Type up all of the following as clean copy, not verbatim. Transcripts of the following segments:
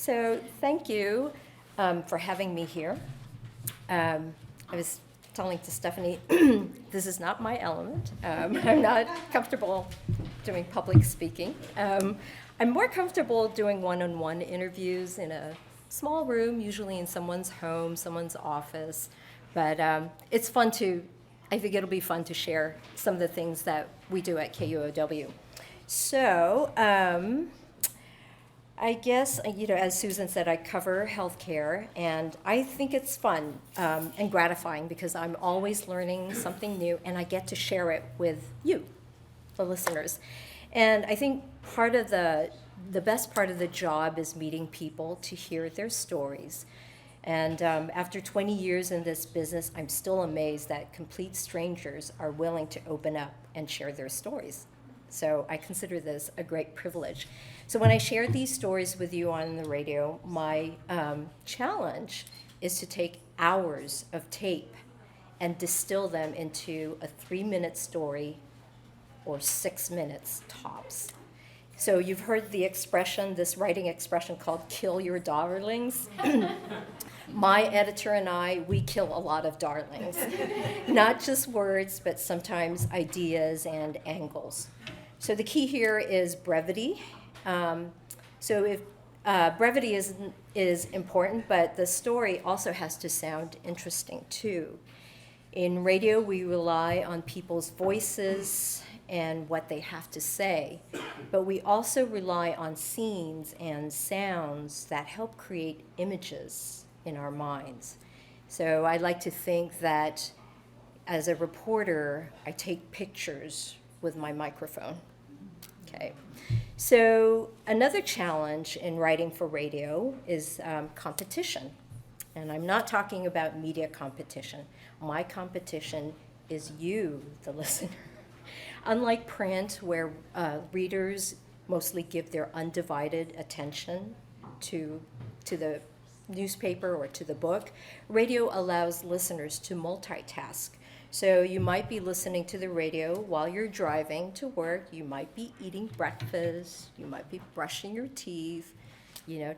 So thank you for having me here. I was telling to Stephanie, this is not my element. I'm not comfortable doing public speaking. I'm more comfortable doing one-on-one interviews in a small room, usually in someone's home, someone's office. But it's fun I think it'll be fun to share some of the things that we do at KUOW. So, I guess, as Susan said, I cover healthcare, and I think it's fun and gratifying because I'm always learning something new, and I get to share it with you, the listeners. And I think part of the best part of the job is meeting people to hear their stories. And after 20 years in this business, I'm still amazed that complete strangers are willing to open up and share their stories. So I consider this a great privilege. So when I share these stories with you on the radio, my challenge is to take hours of tape and distill them into a 3-minute story or 6 minutes tops. So you've heard the expression, this writing expression called kill your darlings. My editor and I, we kill a lot of darlings. Not just words, but sometimes ideas and angles. So the key here is brevity. So if brevity is important, but the story also has to sound interesting too. In radio, we rely on people's voices and what they have to say, but we also rely on scenes and sounds that help create images in our minds. So I like to think that as a reporter, I take pictures with my microphone. Okay. So another challenge in writing for radio is competition. And I'm not talking about media competition. My competition is you, the listener. Unlike print, where readers mostly give their undivided attention to the newspaper or to the book, radio allows listeners to multitask. So you might be listening to the radio while you're driving to work, you might be eating breakfast, you might be brushing your teeth,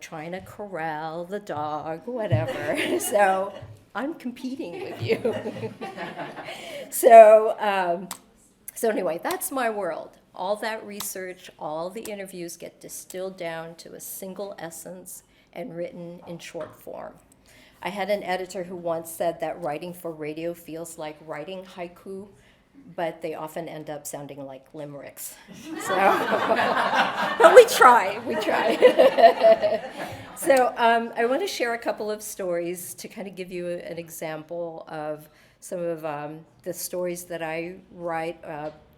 trying to corral the dog, whatever. So I'm competing with you. So anyway, that's my world. All that research, all the interviews get distilled down to a single essence and written in short form. I had an editor who once said that writing for radio feels like writing haiku, but they often end up sounding like limericks. So, but we try. So I want to share a couple of stories to kind of give you an example of some of the stories that I write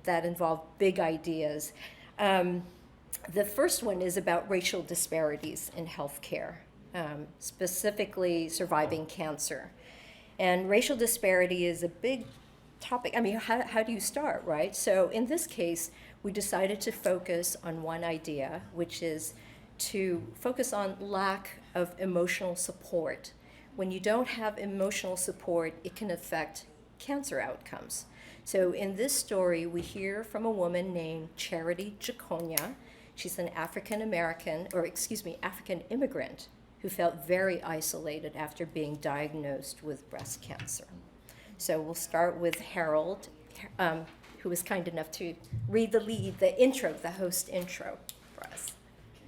that involve big ideas. The first one is about racial disparities in healthcare. Specifically surviving cancer. And racial disparity is a big topic. I mean, how do you start, right? So in this case, we decided to focus on one idea, which is to focus on lack of emotional support. When you don't have emotional support, it can affect cancer outcomes. So in this story, we hear from a woman named Charity Jaconia. She's an African immigrant who felt very isolated after being diagnosed with breast cancer. So we'll start with Harold, who was kind enough to read the host intro for us.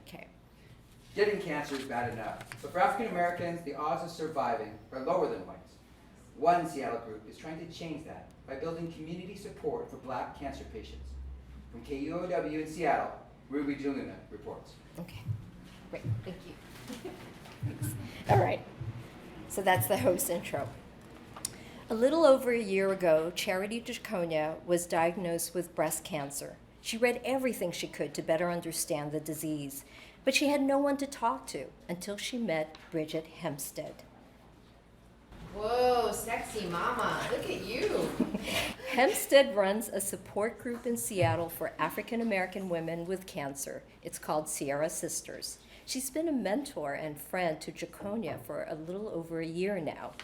Okay. Getting cancer is bad enough, but for African Americans, the odds of surviving are lower than whites. One Seattle group is trying to change that by building community support for Black cancer patients. From KUOW in Seattle, Ruby Luna reports. Okay, great, thank you. All right, so that's the host intro. A little over a year ago, Charity Jaconia was diagnosed with breast cancer. She read everything she could to better understand the disease, but she had no one to talk to until she met Bridget Hempstead. Whoa, sexy mama, look at you. Hempstead runs a support group in Seattle for African American women with cancer. It's called Sierra Sisters. She's been a mentor and friend to Jaconia for a little over a year now.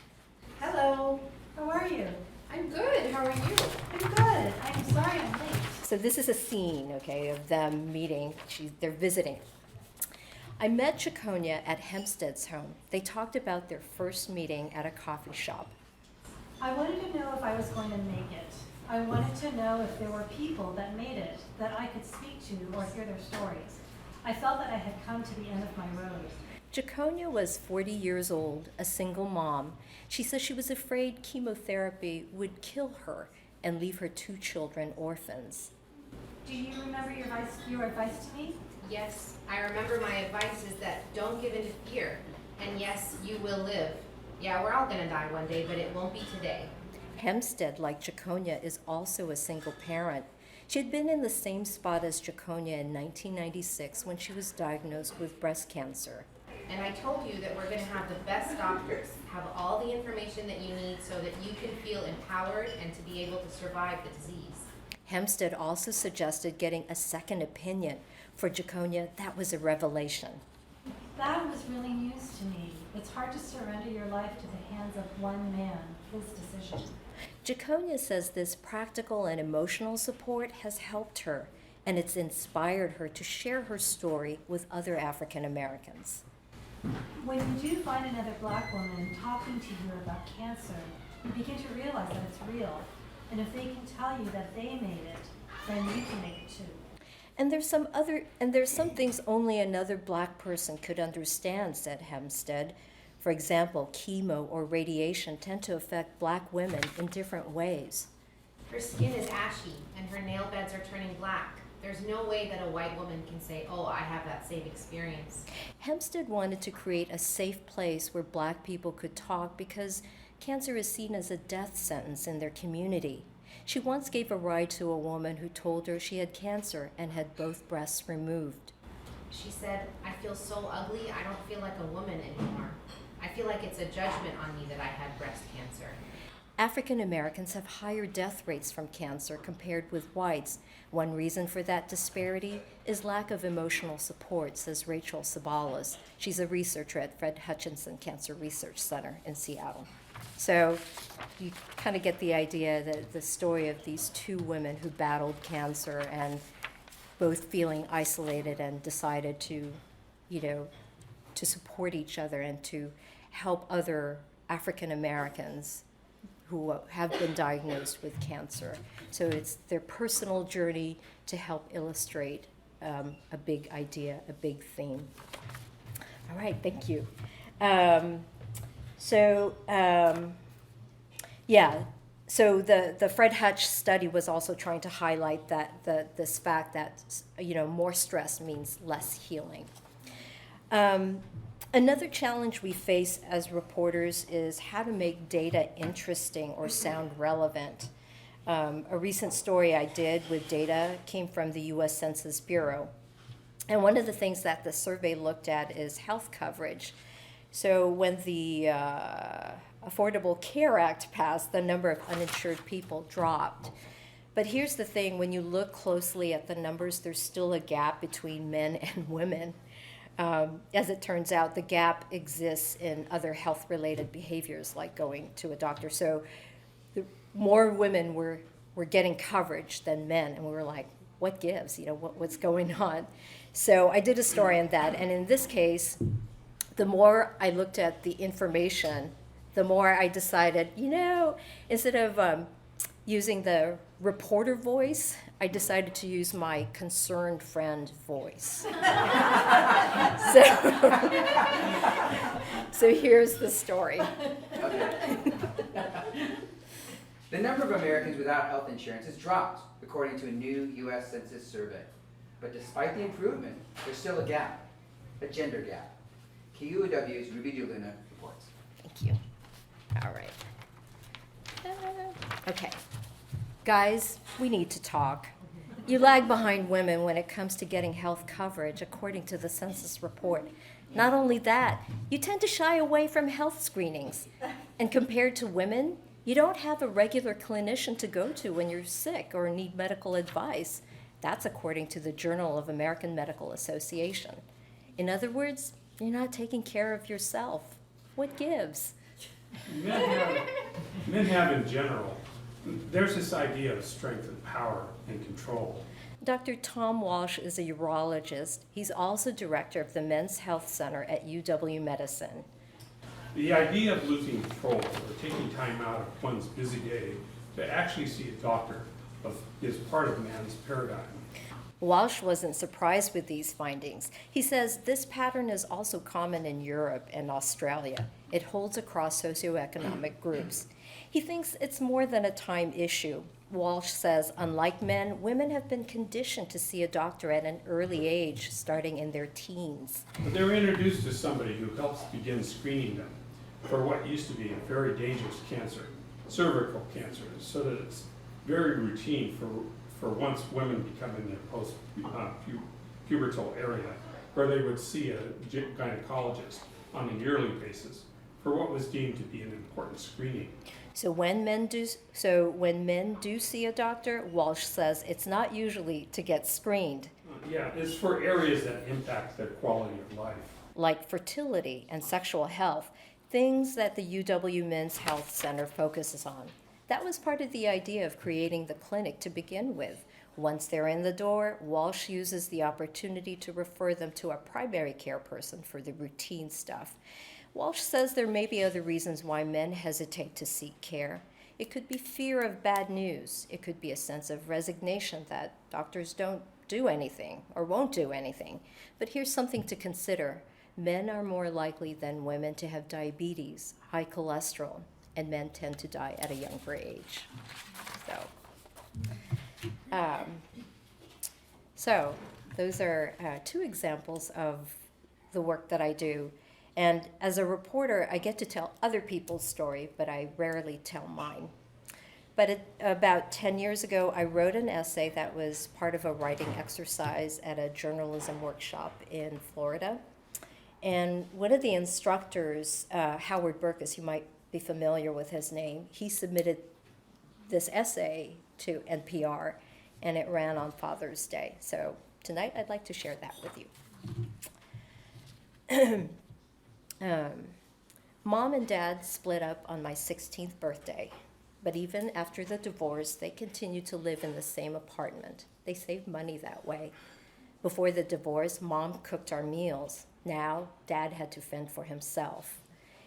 Hello, how are you? I'm good, how are you? I'm good. I'm sorry I'm late. So this is a scene, okay, of them meeting. They're visiting. I met Jaconia at Hempstead's home. They talked about their first meeting at a coffee shop. I wanted to know if I was going to make it. I wanted to know if there were people that made it that I could speak to or hear their stories. I felt that I had come to the end of my road. Jaconia was 40 years old, a single mom. She says she was afraid chemotherapy would kill her and leave her 2 children orphans. Do you remember your advice to me? Yes, I remember my advice is that don't give in to fear. And yes, you will live. Yeah, we're all gonna die one day, but it won't be today. Hempstead, like Jaconia, is also a single parent. She had been in the same spot as Jaconia in 1996 when she was diagnosed with breast cancer. And I told you that we're gonna have the best doctors, have all the information that you need so that you can feel empowered and to be able to survive the disease. Hempstead also suggested getting a second opinion. For Jaconia, that was a revelation. That was really news to me. It's hard to surrender your life to the hands of one man, his decision. Jaconia says this practical and emotional support has helped her, and it's inspired her to share her story with other African Americans. When you do find another Black woman talking to you about cancer, you begin to realize that it's real. And if they can tell you that they made it, then you can make it too. And there's some things only another Black person could understand, said Hempstead. For example, chemo or radiation tend to affect Black women in different ways. Her skin is ashy and her nail beds are turning black. There's no way that a white woman can say, oh, I have that same experience. Hempstead wanted to create a safe place where Black people could talk because cancer is seen as a death sentence in their community. She once gave a ride to a woman who told her she had cancer and had both breasts removed. She said, I feel so ugly, I don't feel like a woman anymore. I feel like it's a judgment on me that I had breast cancer. African Americans have higher death rates from cancer compared with whites. One reason for that disparity is lack of emotional support, says Rachel Sabalas. She's a researcher at Fred Hutchinson Cancer Research Center in Seattle. So you kind of get the idea that the story of these 2 women who battled cancer and both feeling isolated and decided to, to support each other and to help other African Americans who have been diagnosed with cancer. So it's their personal journey to help illustrate a big idea, a big theme. All right, thank you. So the Fred Hutch study was also trying to highlight that this fact that more stress means less healing. Another challenge we face as reporters is how to make data interesting or sound relevant. A recent story I did with data came from the U.S. Census Bureau. And one of the things that the survey looked at is health coverage. So when the Affordable Care Act passed, the number of uninsured people dropped. But here's the thing, when you look closely at the numbers, there's still a gap between men and women. As it turns out, the gap exists in other health-related behaviors like going to a doctor. So more women were getting coverage than men, and we were like, what gives? What's going on? So I did a story on that, and in this case, the more I looked at the information, the more I decided, instead of using the reporter voice, I decided to use my concerned friend voice. So here's the story. Okay. The number of Americans without health insurance has dropped, according to a new U.S. Census survey. But despite the improvement, there's still a gap, a gender gap. KUOW's Ruby DeLuna reports. Thank you. All right. Okay. Guys, we need to talk. You lag behind women when it comes to getting health coverage, according to the census report. Not only that, you tend to shy away from health screenings. And compared to women, you don't have a regular clinician to go to when you're sick or need medical advice. That's according to the Journal of American Medical Association. In other words, you're not taking care of yourself. What gives? Men have in general, there's this idea of strength and power and control. Dr. Tom Walsh is a urologist. He's also director of the Men's Health Center at UW Medicine. The idea of losing control or taking time out of one's busy day to actually see a doctor is part of man's paradigm. Walsh wasn't surprised with these findings. He says this pattern is also common in Europe and Australia. It holds across socioeconomic groups. He thinks it's more than a time issue. Walsh says, unlike men, women have been conditioned to see a doctor at an early age, starting in their teens. But they were introduced to somebody who helps begin screening them for what used to be a very dangerous cancer, cervical cancer, so that it's very routine for once women become in their post-pubertal area, where they would see a gynecologist on a yearly basis for what was deemed to be an important screening. So when men do see a doctor, Walsh says it's not usually to get screened. Yeah, it's for areas that impact their quality of life. Like fertility and sexual health, things that the UW Men's Health Center focuses on. That was part of the idea of creating the clinic to begin with. Once they're in the door, Walsh uses the opportunity to refer them to a primary care person for the routine stuff. Walsh says there may be other reasons why men hesitate to seek care. It could be fear of bad news. It could be a sense of resignation that doctors don't do anything or won't do anything. But here's something to consider. Men are more likely than women to have diabetes, high cholesterol, and men tend to die at a younger age. So those are two examples of the work that I do. And as a reporter, I get to tell other people's story, but I rarely tell mine. But about 10 years ago, I wrote an essay that was part of a writing exercise at a journalism workshop in Florida. And one of the instructors, Howard Burkus, you might be familiar with his name, he submitted this essay to NPR, and it ran on Father's Day. So tonight, I'd like to share that with you. Mom and Dad split up on my 16th birthday, but even after the divorce, they continued to live in the same apartment. They saved money that way. Before the divorce, Mom cooked our meals. Now, Dad had to fend for himself.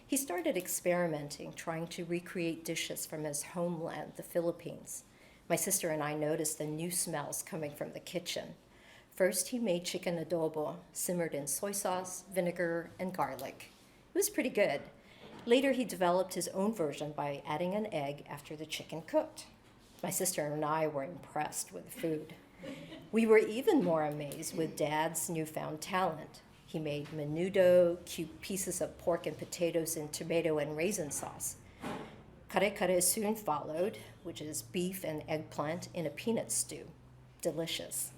He started experimenting, trying to recreate dishes from his homeland, the Philippines. My sister and I noticed the new smells coming from the kitchen. First, he made chicken adobo, simmered in soy sauce, vinegar, and garlic. It was pretty good. Later, he developed his own version by adding an egg after the chicken cooked. My sister and I were impressed with the food. We were even more amazed with Dad's newfound talent. He made menudo, cute pieces of pork and potatoes in tomato and raisin sauce. Kare-kare soon followed, which is beef and eggplant in a peanut stew. Delicious.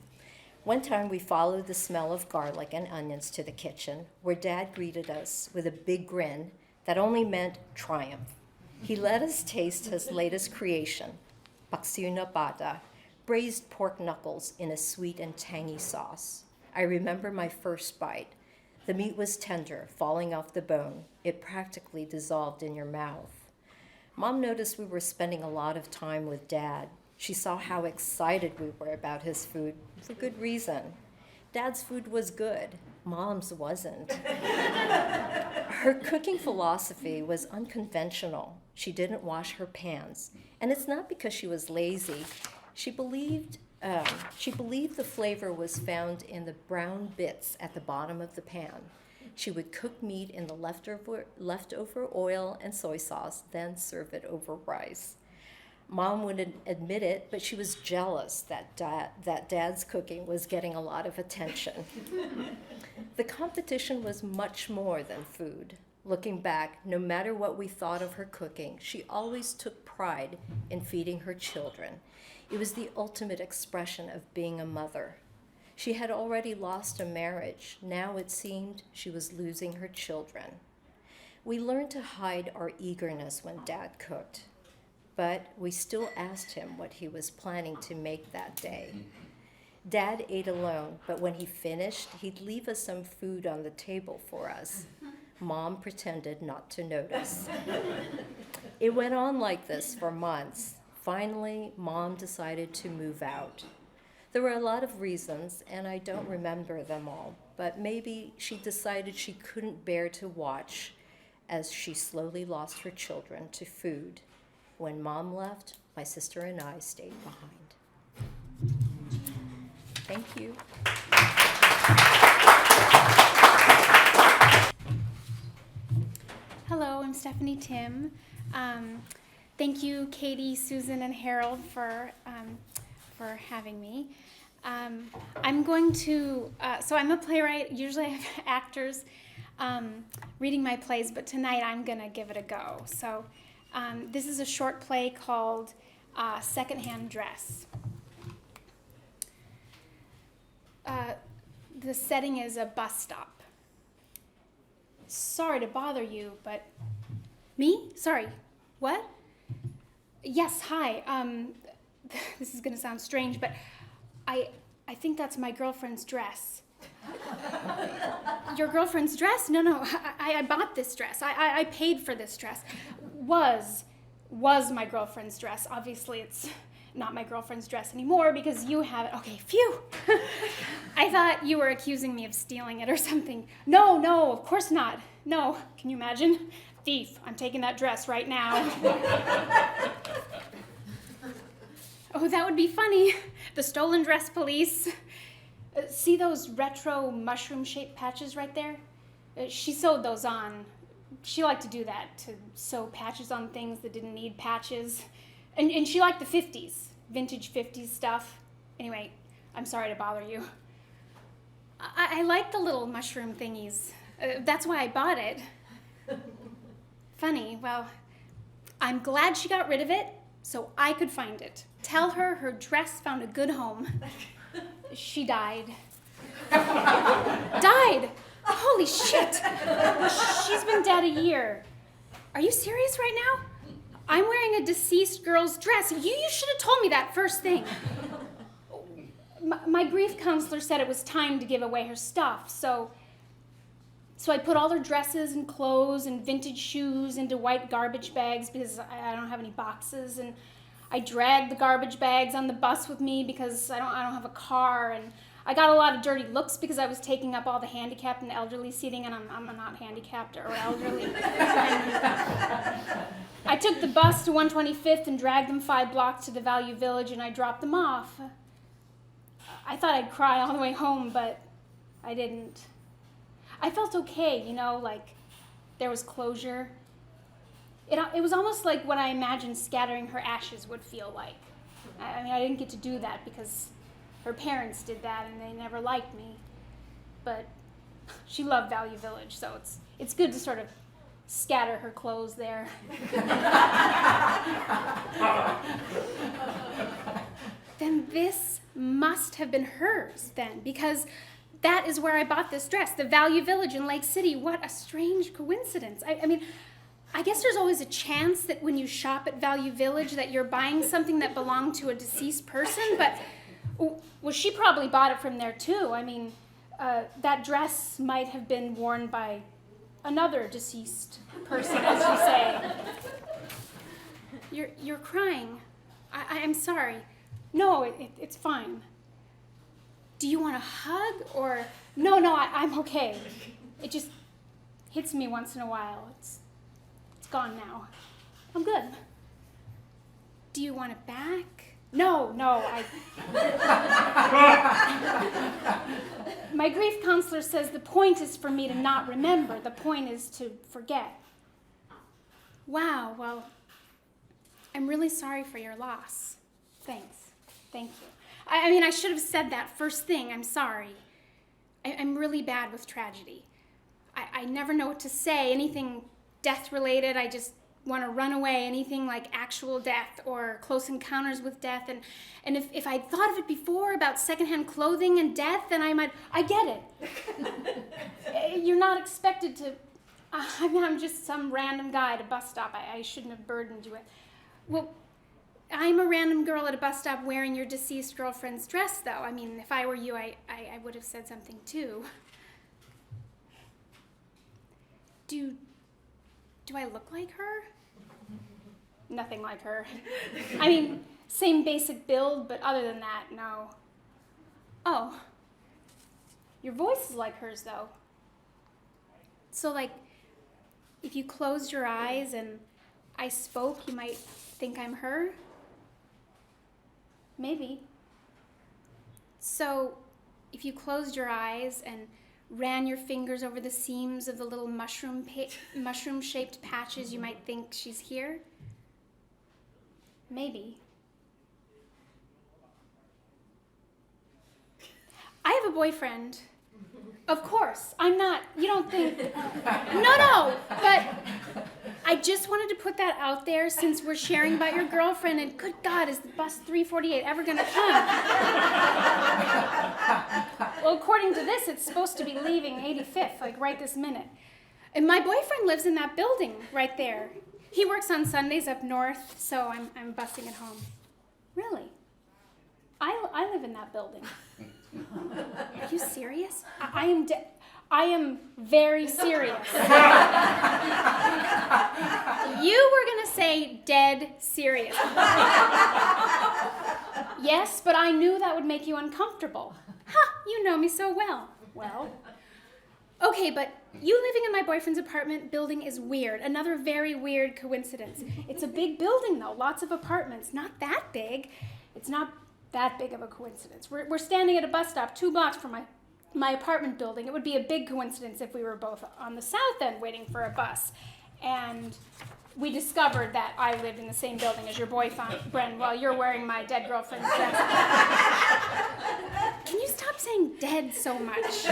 One time we followed the smell of garlic and onions to the kitchen, where Dad greeted us with a big grin that only meant triumph. He let us taste his latest creation, paksiw na bata, braised pork knuckles in a sweet and tangy sauce. I remember my first bite. The meat was tender, falling off the bone. It practically dissolved in your mouth. Mom noticed we were spending a lot of time with Dad. She saw how excited we were about his food, for good reason. Dad's food was good. Mom's wasn't. Her cooking philosophy was unconventional. She didn't wash her pans. And it's not because she was lazy. She believed the flavor was found in the brown bits at the bottom of the pan. She would cook meat in the leftover oil and soy sauce, then serve it over rice. Mom wouldn't admit it, but she was jealous that Dad's cooking was getting a lot of attention. The competition was much more than food. Looking back, no matter what we thought of her cooking, she always took pride in feeding her children. It was the ultimate expression of being a mother. She had already lost a marriage. Now it seemed she was losing her children. We learned to hide our eagerness when Dad cooked, but we still asked him what he was planning to make that day. Dad ate alone, but when he finished, he'd leave us some food on the table for us. Mom pretended not to notice. It went on like this for months. Finally, Mom decided to move out. There were a lot of reasons, and I don't remember them all, but maybe she decided she couldn't bear to watch as she slowly lost her children to food. When Mom left, my sister and I stayed behind. Thank you. Hello, I'm Stephanie Timm. Thank you, Katy, Susan, and Harold for having me. I'm going to, so I'm a playwright. Usually I have actors reading my plays, but tonight I'm going to give it a go. So this is a short play called Secondhand Dress. The setting is a bus stop. Sorry to bother you, but... Me? Sorry. What? Yes, hi. This is gonna sound strange, but I think that's my girlfriend's dress. Your girlfriend's dress? No, I bought this dress. I paid for this dress. Was my girlfriend's dress. Obviously, it's not my girlfriend's dress anymore because you have it. Okay, phew. I thought you were accusing me of stealing it or something. No, of course not. No, can you imagine? Thief, I'm taking that dress right now. Oh, that would be funny. The stolen dress police. See those retro mushroom-shaped patches right there? She sewed those on. She liked to do that, to sew patches on things that didn't need patches. And she liked the 50s, vintage 50s stuff. Anyway, I'm sorry to bother you. I like the little mushroom thingies. That's why I bought it. Funny, well, I'm glad she got rid of it so I could find it. Tell her her dress found a good home. She died. Died? Holy shit. She's been dead a year. Are you serious right now? I'm wearing a deceased girl's dress. You should have told me that first thing. My grief counselor said it was time to give away her stuff, so I put all her dresses and clothes and vintage shoes into white garbage bags because I don't have any boxes, and I dragged the garbage bags on the bus with me because I don't have a car, and I got a lot of dirty looks because I was taking up all the handicapped and elderly seating, and I'm not handicapped or elderly. I took the bus to 125th and dragged them 5 blocks to the Value Village, and I dropped them off. I thought I'd cry all the way home, but I didn't. I felt okay, like there was closure. It was almost like what I imagined scattering her ashes would feel like. I mean, I didn't get to do that because her parents did that and they never liked me. But she loved Value Village, so it's good to sort of scatter her clothes there. Then this must have been hers then, because that is where I bought this dress, the Value Village in Lake City. What a strange coincidence. I mean, I guess there's always a chance that when you shop at Value Village that you're buying something that belonged to a deceased person, but, well, she probably bought it from there too. I mean, that dress might have been worn by another deceased person, as you say. You're crying. I'm sorry. No, it's fine. Do you want a hug or... No, I'm okay. It just hits me once in a while. It's gone now. I'm good. Do you want it back? No, My grief counselor says the point is for me to not remember. The point is to forget. Wow, well, I'm really sorry for your loss. Thanks. Thank you. I mean, I should have said that first thing. I'm sorry. I'm really bad with tragedy. I never know what to say. Anything death-related, I just want to run away. Anything like actual death or close encounters with death. And if I'd thought of it before about secondhand clothing and death, then I get it. You're not expected to... I'm just some random guy at a bus stop. I shouldn't have burdened you with... Well, I'm a random girl at a bus stop wearing your deceased girlfriend's dress, though. I mean, if I were you, I would have said something, too. Do I look like her? Nothing like her. I mean, same basic build, but other than that, no. Oh. Your voice is like hers, though. So, like, if you closed your eyes and I spoke, you might think I'm her? Maybe. So, if you closed your eyes and ran your fingers over the seams of the little mushroom-shaped patches, you might think she's here? Maybe. I have a boyfriend. Of course. I'm not, you don't think, no, but I just wanted to put that out there since we're sharing about your girlfriend, and good God, is the bus 348 ever gonna come? Well, according to this, it's supposed to be leaving 85th, like right this minute. And my boyfriend lives in that building right there. He works on Sundays up north, so I'm busing it home. Really? I live in that building. Are you serious? I am very serious. You were gonna say dead serious. Yes, but I knew that would make you uncomfortable. Ha, you know me so well. Well, okay, but you living in my boyfriend's apartment building is weird. Another very weird coincidence. It's a big building though, lots of apartments. Not that big. It's not that big of a coincidence. We're standing at a bus stop 2 blocks from my apartment building. It would be a big coincidence if we were both on the south end waiting for a bus. And we discovered that I lived in the same building as your boyfriend while you're wearing my dead girlfriend's dress. Can you stop saying dead so much?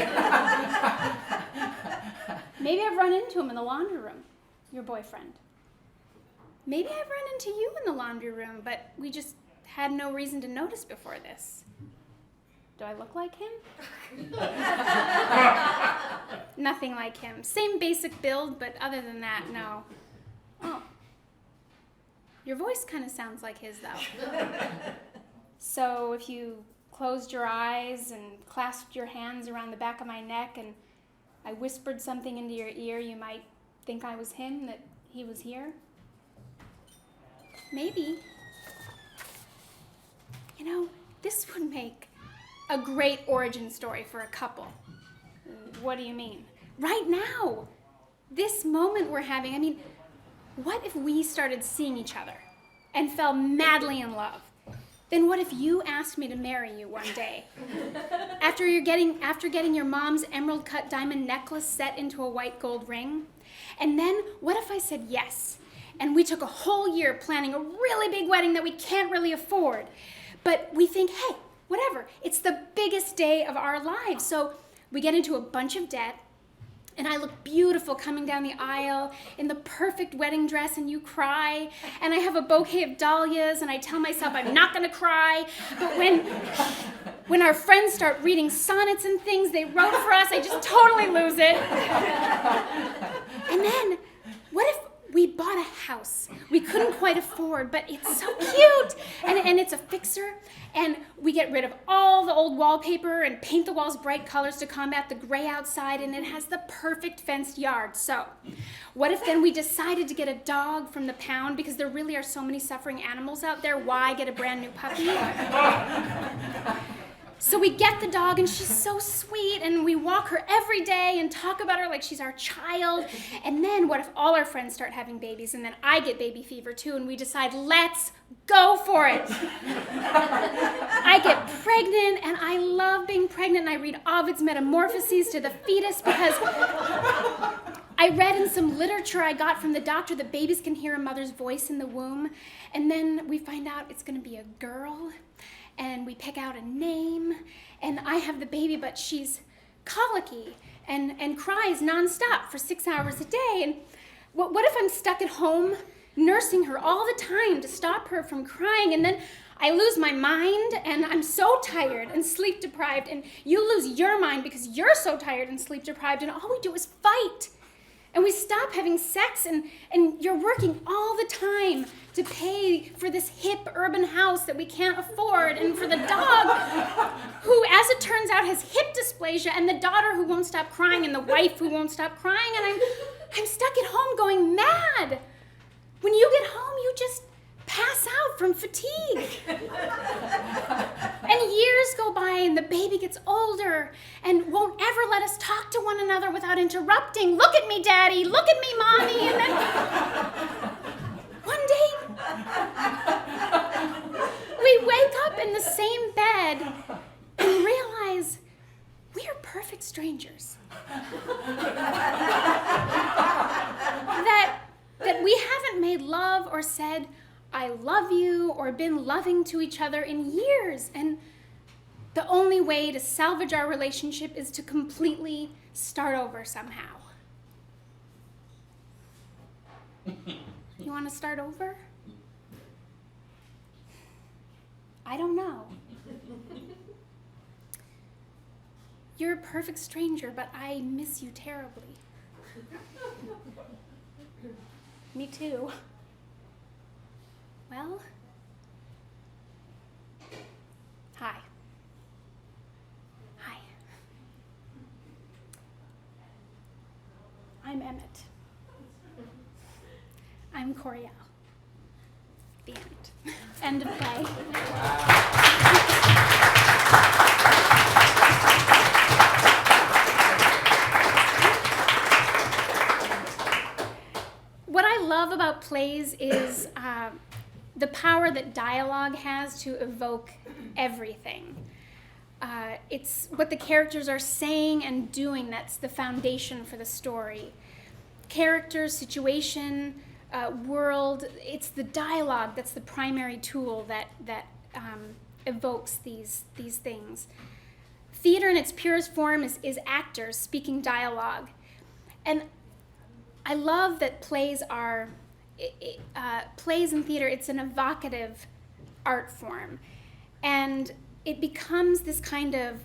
Maybe I've run into him in the laundry room, your boyfriend. Maybe I've run into you in the laundry room, but we just had no reason to notice before this. Do I look like him? Nothing like him. Same basic build, but other than that, no. Oh. Your voice kind of sounds like his, though. So if you closed your eyes and clasped your hands around the back of my neck and I whispered something into your ear, you might think I was him, that he was here? Maybe. You know, this would make a great origin story for a couple. What do you mean? Right now, this moment we're having, I mean, what if we started seeing each other and fell madly in love? Then what if you asked me to marry you one day? After getting your mom's emerald cut diamond necklace set into a white gold ring? And then what if I said yes? And we took a whole year planning a really big wedding that we can't really afford. But we think, hey, whatever, it's the biggest day of our lives. So we get into a bunch of debt, and I look beautiful coming down the aisle in the perfect wedding dress, and you cry, and I have a bouquet of dahlias, and I tell myself I'm not gonna cry. But when our friends start reading sonnets and things they wrote for us, I just totally lose it. And then, what if we bought a house we couldn't quite afford, but it's so cute, and it's a fixer, and we get rid of all the old wallpaper and paint the walls bright colors to combat the gray outside, and it has the perfect fenced yard. So what if then we decided to get a dog from the pound, because there really are so many suffering animals out there, why get a brand new puppy? So we get the dog, and she's so sweet, and we walk her every day and talk about her like she's our child. And then what if all our friends start having babies, and then I get baby fever too, and we decide, let's go for it. I get pregnant, and I love being pregnant, and I read Ovid's Metamorphoses to the fetus because I read in some literature I got from the doctor that babies can hear a mother's voice in the womb. And then we find out it's going to be a girl. And we pick out a name, and I have the baby, but she's colicky and cries nonstop for 6 hours a day. And what if I'm stuck at home nursing her all the time to stop her from crying, and then I lose my mind, and I'm so tired and sleep deprived, and you lose your mind because you're so tired and sleep deprived, and all we do is fight. And we stop having sex, and you're working all the time to pay for this hip urban house that we can't afford, and for the dog who, as it turns out, has hip dysplasia, and the daughter who won't stop crying, and the wife who won't stop crying, and I'm stuck at home going mad. When you get home, you just pass out from fatigue. And years go by, and the baby gets another without interrupting. Look at me, Daddy. Look at me, Mommy. And then one day, we wake up in the same bed and realize we are perfect strangers. that we haven't made love or said, I love you, or been loving to each other in years. And the only way to salvage our relationship is to completely start over somehow. You want to start over? I don't know. You're a perfect stranger, but I miss you terribly. Me too. Well, hi. Hi. I'm Emmett. I'm Coriel. The end. End of play. What I love about plays is the power that dialogue has to evoke everything. It's what the characters are saying and doing that's the foundation for the story. Character, situation, world, it's the dialogue that's the primary tool that evokes these things. Theater in its purest form is actors speaking dialogue. And I love that plays and theater, it's an evocative art form. And it becomes this kind of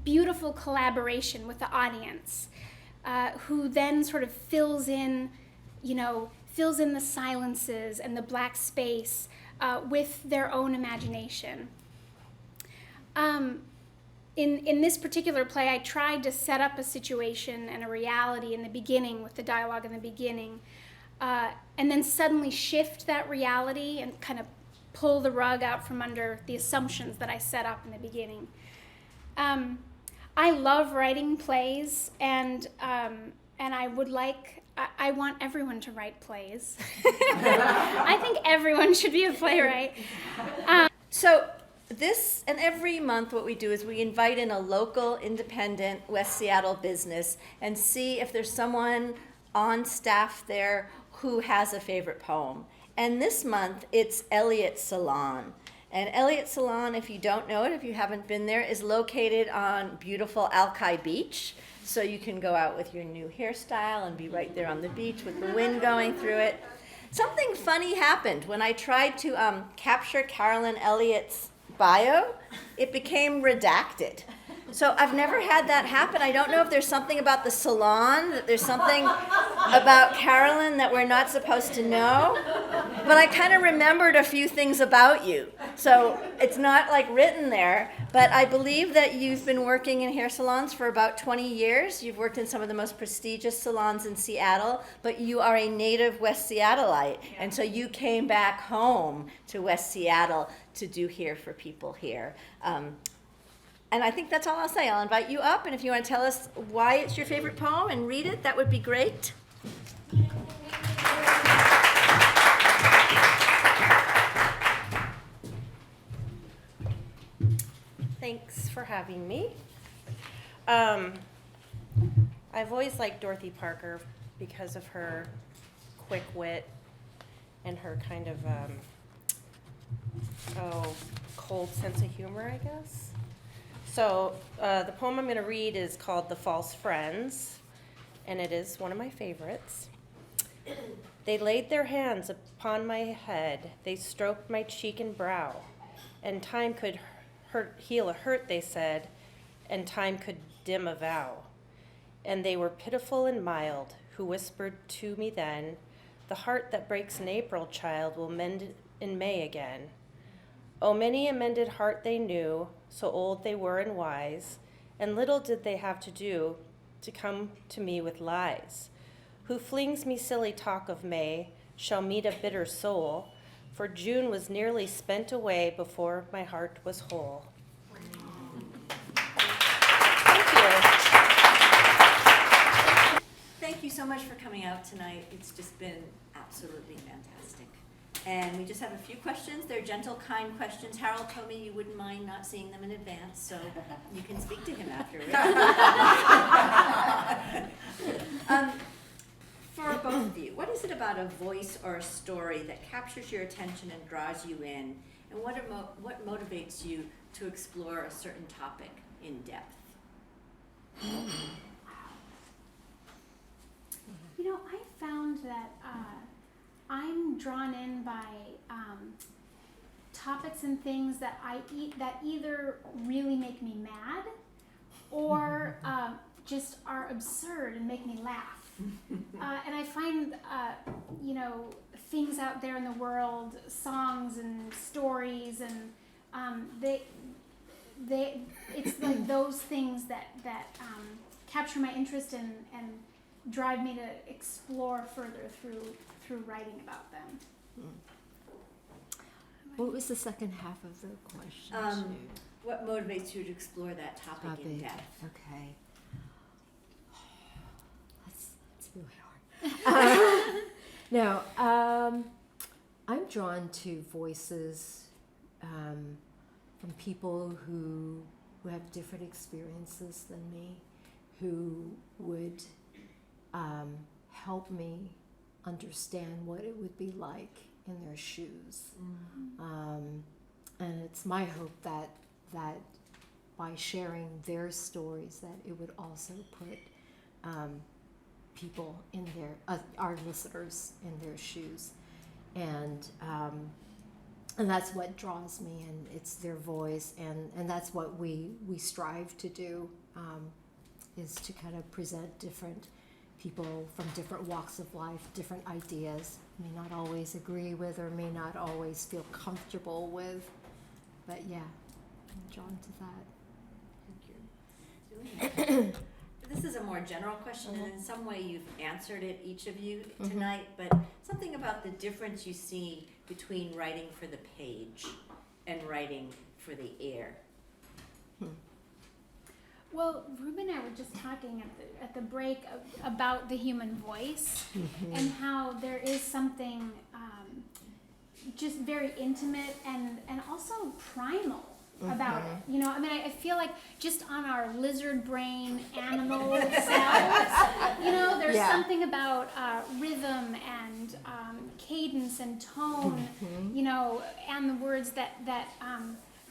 beautiful collaboration with the audience, who then sort of fills in the silences and the black space with their own imagination. In this particular play, I tried to set up a situation and a reality in the beginning with the dialogue in the beginning, and then suddenly shift that reality and kind of pull the rug out from under the assumptions that I set up in the beginning. I love writing plays, and I want everyone to write plays. I think everyone should be a playwright. So this and every month what we do is we invite in a local independent West Seattle business and see if there's someone on staff there who has a favorite poem. And this month it's Elliott Salon. And Elliott Salon, if you don't know it, if you haven't been there, is located on beautiful Alki Beach. So you can go out with your new hairstyle and be right there on the beach with the wind going through it. Something funny happened when I tried to capture Carolyn Elliott's bio. It became redacted. So I've never had that happen. I don't know if there's something about the salon, that there's something about Carolyn that we're not supposed to know. But I kind of remembered a few things about you. So it's not like written there, but I believe that you've been working in hair salons for about 20 years. You've worked in some of the most prestigious salons in Seattle, but you are a native West Seattleite. And so you came back home to West Seattle to do Here for People Here. And I think that's all I'll say. I'll invite you up, and if you want to tell us why it's your favorite poem and read it, that would be great. Thanks for having me. I've always liked Dorothy Parker because of her quick wit and her kind of cold sense of humor, I guess. So the poem I'm going to read is called The False Friends, and it is one of my favorites. They laid their hands upon my head, they stroked my cheek and brow, and time could heal a hurt, they said, and time could dim a vow. And they were pitiful and mild, who whispered to me then, the heart that breaks in April, child, will mend in May again. Oh, many a mended heart they knew, so old they were and wise, and little did they have to do to come to me with lies. Who flings me silly talk of May shall meet a bitter soul, for June was nearly spent away before my heart was whole. Thank you. so much for coming out tonight. It's just been absolutely fantastic. And we just have a few questions. They're gentle, kind questions. Harold told me you wouldn't mind not seeing them in advance, so you can speak to him afterwards. For both of you, what is it about a voice or a story that captures your attention and draws you in? And what motivates you to explore a certain topic in depth? You know, I found that I'm drawn in by topics and things that that either really make me mad or just are absurd and make me laugh. And I find, you know, things out there in the world, songs and stories, and it's like those things that capture my interest and drive me to explore further through writing about them. What was the second half of the question? What motivates you to explore that topic in depth? Okay. That's really hard. No, I'm drawn to voices from people who have different experiences than me, who would help me understand what it would be like in their shoes. And it's my hope that by sharing their stories, that it would also put people in our listeners in their shoes, and that's what draws me, and it's their voice, and that's what we strive to do, is to kind of present different people from different walks of life, different ideas, may not always agree with or may not always feel comfortable with, but yeah, I'm drawn to that. Thank you. This is a more general question, and in some way you've answered it, each of you, tonight, but something about the difference you see between writing for the page and writing for the air. Well, Ruben and I were just talking at the break about the human voice and how there is something just very intimate and also primal about it. You know, I mean, I feel like just on our lizard brain animal selves, you know, there's something about rhythm and cadence and tone, you know, and the words that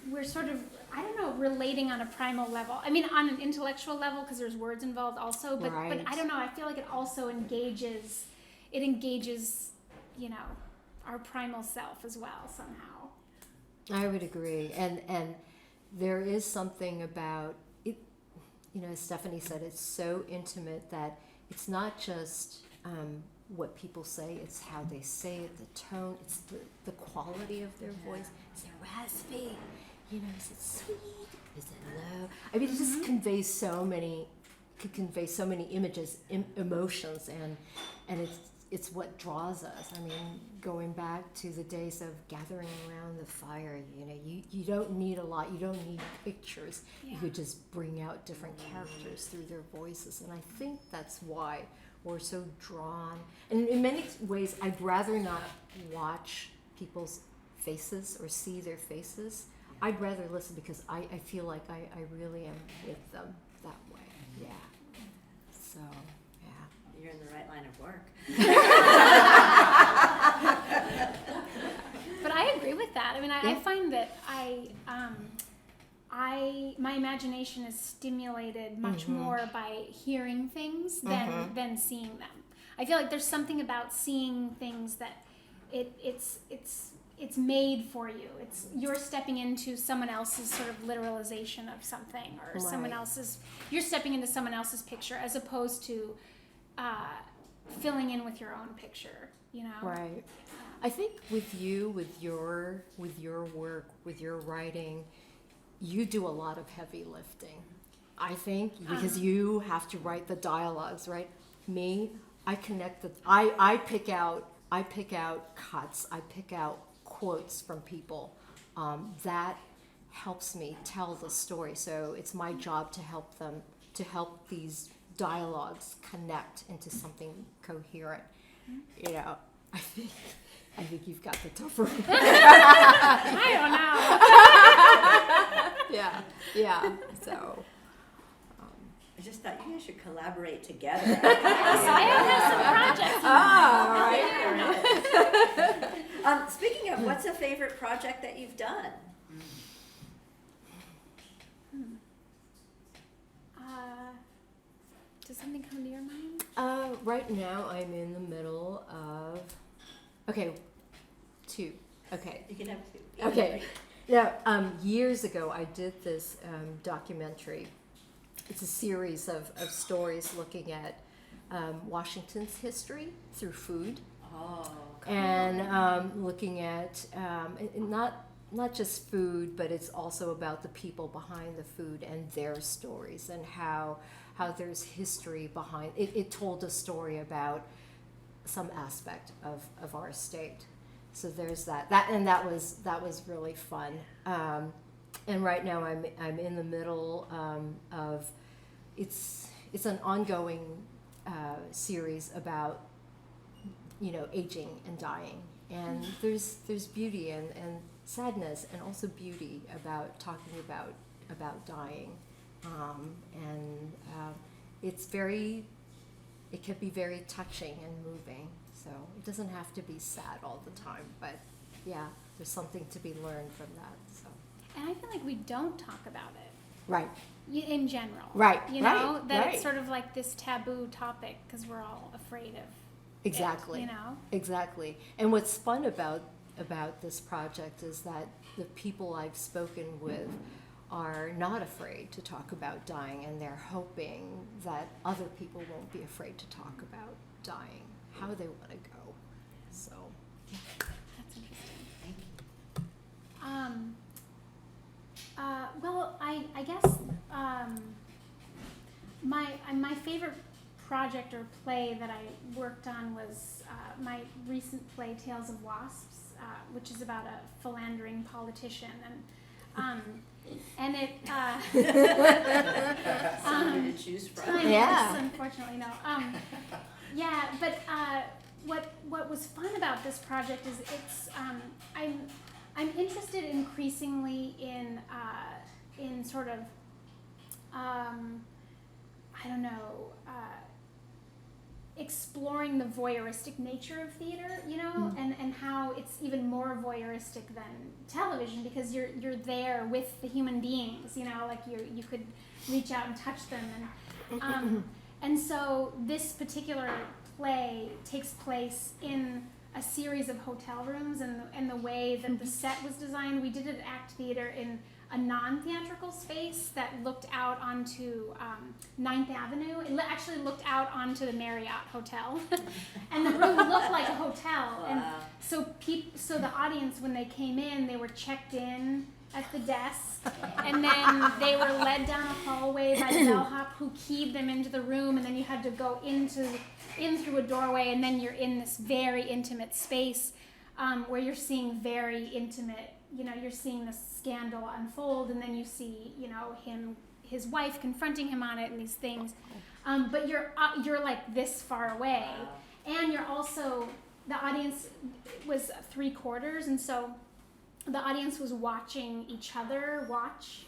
we're sort of, I don't know, relating on a primal level. I mean, on an intellectual level, because there's words involved also, but I don't know, I feel like it also engages, you know, our primal self as well somehow. I would agree, and there is something about it, you know, as Stephanie said, it's so intimate that it's not just what people say, it's how they say it, the tone, it's the quality of their voice. Is it raspy? You know, is it sweet? Is it low? I mean, it just conveys so many images, emotions, and it's what draws us. I mean, going back to the days of gathering around the fire, you know, you don't need a lot. You don't need pictures. Yeah. You could just bring out different characters through their voices. And I think that's why we're so drawn. And in many ways, I'd rather not watch people's faces or see their faces. I'd rather listen because I feel like I really am with them that way. Yeah. So, yeah. You're in the right line of work. But I agree with that. I mean, I find that my imagination is stimulated much more by hearing things than seeing them. I feel like there's something about seeing things that it's made for you. You're stepping into someone else's sort of literalization of something, or you're stepping into someone else's picture as opposed to filling in with your own picture, you know? Right. I think with you, with your work, with your writing, you do a lot of heavy lifting. I think because you have to write the dialogues, right? Me, I connect I pick out cuts, I pick out quotes from people. That helps me tell the story. So it's my job to help these dialogues connect into something coherent. You know, I think you've got the tougher. I don't know. Yeah. So. I just thought you guys should collaborate together. I have some projects. Speaking of, what's a favorite project that you've done? Does something come to your mind? Right now, I'm in the middle of. Okay, two. Okay. You can have two. Okay. Now, years ago, I did this documentary. It's a series of stories looking at Washington's history through food. Oh. And looking at not just food, but it's also about the people behind the food and their stories and how there's history behind it. It told a story about some aspect of our state. So there's that was really fun. And right now I'm in the middle of it's an ongoing series about aging and dying, and there's beauty and sadness and also beauty about talking about dying, and it can be very touching and moving. So it doesn't have to be sad all the time, but yeah, there's something to be learned from that. So. And I feel like we don't talk about it. Right. In general. Right. You know, right, that right. it's sort of like this taboo topic because we're all afraid of Exactly. it, you know? Exactly. And what's fun about this project is that the people I've spoken with are not afraid to talk about dying, and they're hoping that other people won't be afraid to talk about dying, how they want to go. So. That's interesting. Well, I guess my favorite project or play that I worked on was my recent play Tales of Wasps, which is about a philandering politician, and it Something to choose from. time Yeah. is, unfortunately, no. Yeah, but what was fun about this project is it's I'm interested increasingly in sort of I don't know, exploring the voyeuristic nature of theater, you know, and how it's even more voyeuristic than television because you're there with the human beings, you know, like you could reach out and touch them, and so this particular play takes place in a series of hotel rooms, and the way that the set was designed, we did an act theater in a non-theatrical space that looked out onto 9th Avenue. It actually looked out onto the Marriott Hotel. And the room looked like a hotel. Wow. And so the audience, when they came in, they were checked in at the desk, and then they were led down a hallway by the bellhop who keyed them into the room, and then you had to go in through a doorway, and then you're in this very intimate space where you're seeing very intimate, you know, you're seeing this scandal unfold, and then you see, you know, his wife confronting him on it and these things, but you're like this far away. Wow. And you're also, the audience was 3/4, and so the audience was watching each other watch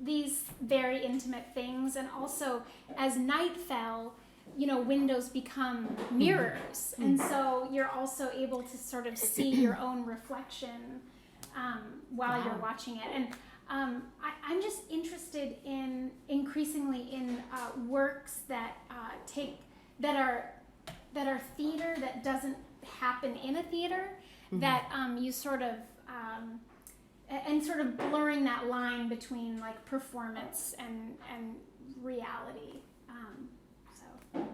these very intimate things, and also as night fell, you know, windows become mirrors, and so you're also able to sort of see your own reflection while you're watching it. And I'm just interested in increasingly in works that that are theater that doesn't happen in a theater, that you sort of and sort of blurring that line between like performance and reality. Wow.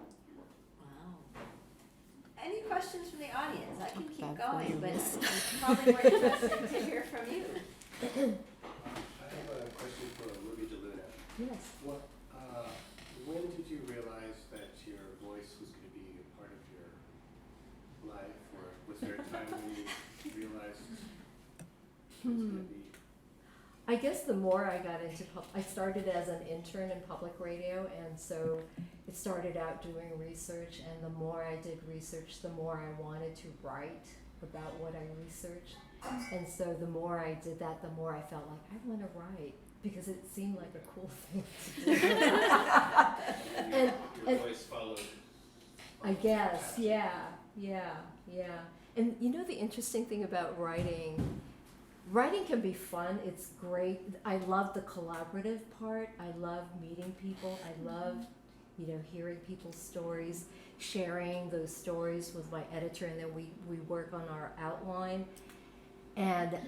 Any questions from the audience? I can keep going, but it's probably more interesting to hear from you. I have a question for Ruby DeLuna. Yes. When did you realize that your voice was going to be a part of your life, or was there a time when you realized it was going to be? I guess the more I got into I started as an intern in public radio, and so it started out doing research, and the more I did research, the more I wanted to write about what I researched. And so the more I did that, the more I felt like I want to write, because it seemed like a cool thing to do. Your voice followed. I guess, yeah. And you know the interesting thing about writing can be fun, it's great. I love the collaborative part. I love meeting people. I love, hearing people's stories, sharing those stories with my editor, and then we work on our outline. And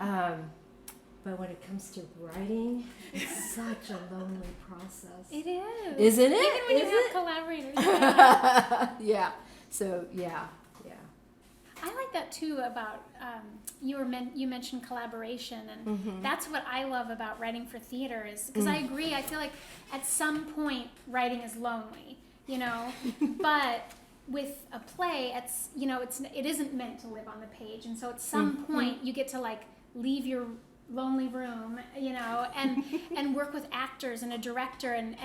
but when it comes to writing, it's such a lonely process. It is. Isn't it? Even when Is you it? have collaborators. Yeah. Yeah. So yeah. I like that too about you mentioned collaboration, and that's what I love about writing for theater is because I agree. I feel like at some point writing is lonely, but with a play, it isn't meant to live on the page, and so at some point you get to like leave your lonely room, and work with actors and a director, and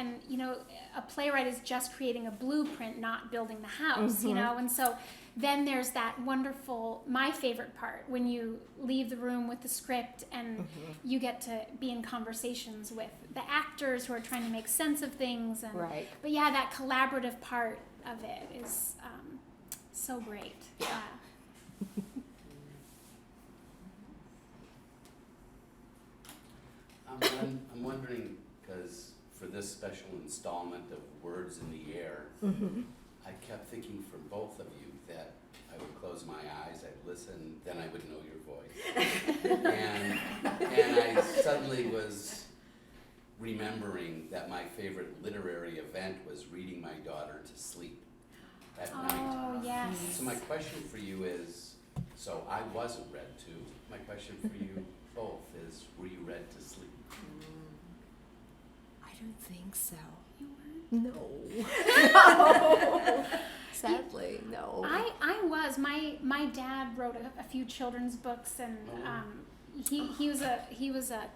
a playwright is just creating a blueprint, not building the house, and so then there's that wonderful, my favorite part, when you leave the room with the script and you get to be in conversations with the actors who are trying to make sense of things, and Right. But yeah, that collaborative part of it is so great. Yeah. I'm wondering, because for this special installment of Words in the Air, I kept thinking for both of you that I would close my eyes, I'd listen, then I would know your voice. and I suddenly was remembering that my favorite literary event was reading my daughter to sleep at night. Oh, yes. So my question for you is, so I wasn't read to. My question for you both is, were you read to sleep? I don't think so. You No. Sadly, no. I was. My dad wrote a few children's books, and he was a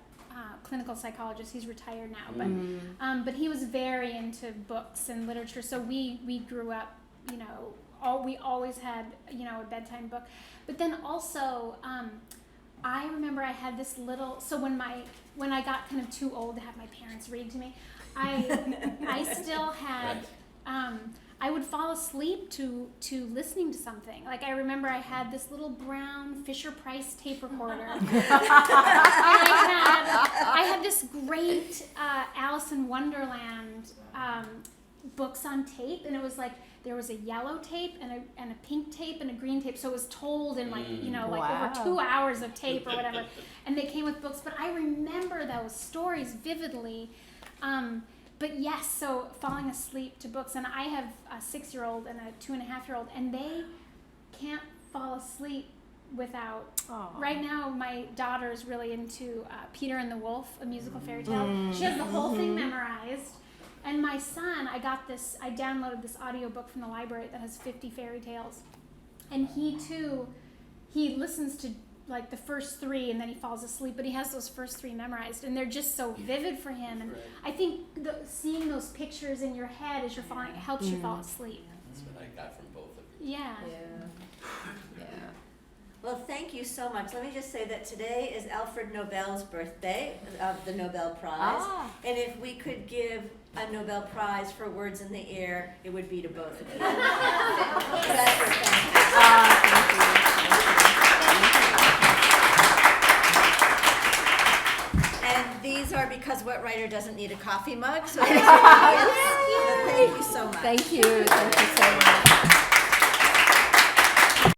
clinical psychologist. He's retired now, but he was very into books and literature. So we grew up, we always had a bedtime book. But then also, I remember I had this little. So when I got kind of too old to have my parents read to me, I still had. I would fall asleep to listening to something. Like I remember I had this little brown Fisher-Price tape recorder. And I had this great Alice in Wonderland books on tape, and it was like there was a yellow tape and a pink tape and a green tape, so it was told in like over 2 hours of tape or whatever, and they came with books. But I remember those stories vividly. But yes, so falling asleep to books, and I have a 6-year-old and a 2.5-year-old, and they can't fall asleep without. Aww. Right now, my daughter is really into Peter and the Wolf, a musical fairy tale. She has the whole thing memorized. And my son, I downloaded this audiobook from the library that has 50 fairy tales, and he listens to like the first 3 and then he falls asleep, but he has those first 3 memorized, and they're just so vivid for him. And I think seeing those pictures in your head as you're falling, it helps you fall asleep. That's what I got from both of you. Yeah. Well, thank you so much. Let me just say that today is Alfred Nobel's birthday of the Nobel Prize. And if we could give a Nobel Prize for Words in the Air, it would be to both of you. Thank you. And these are because What Writer doesn't need a coffee mug. So thank you so much. Thank you so much.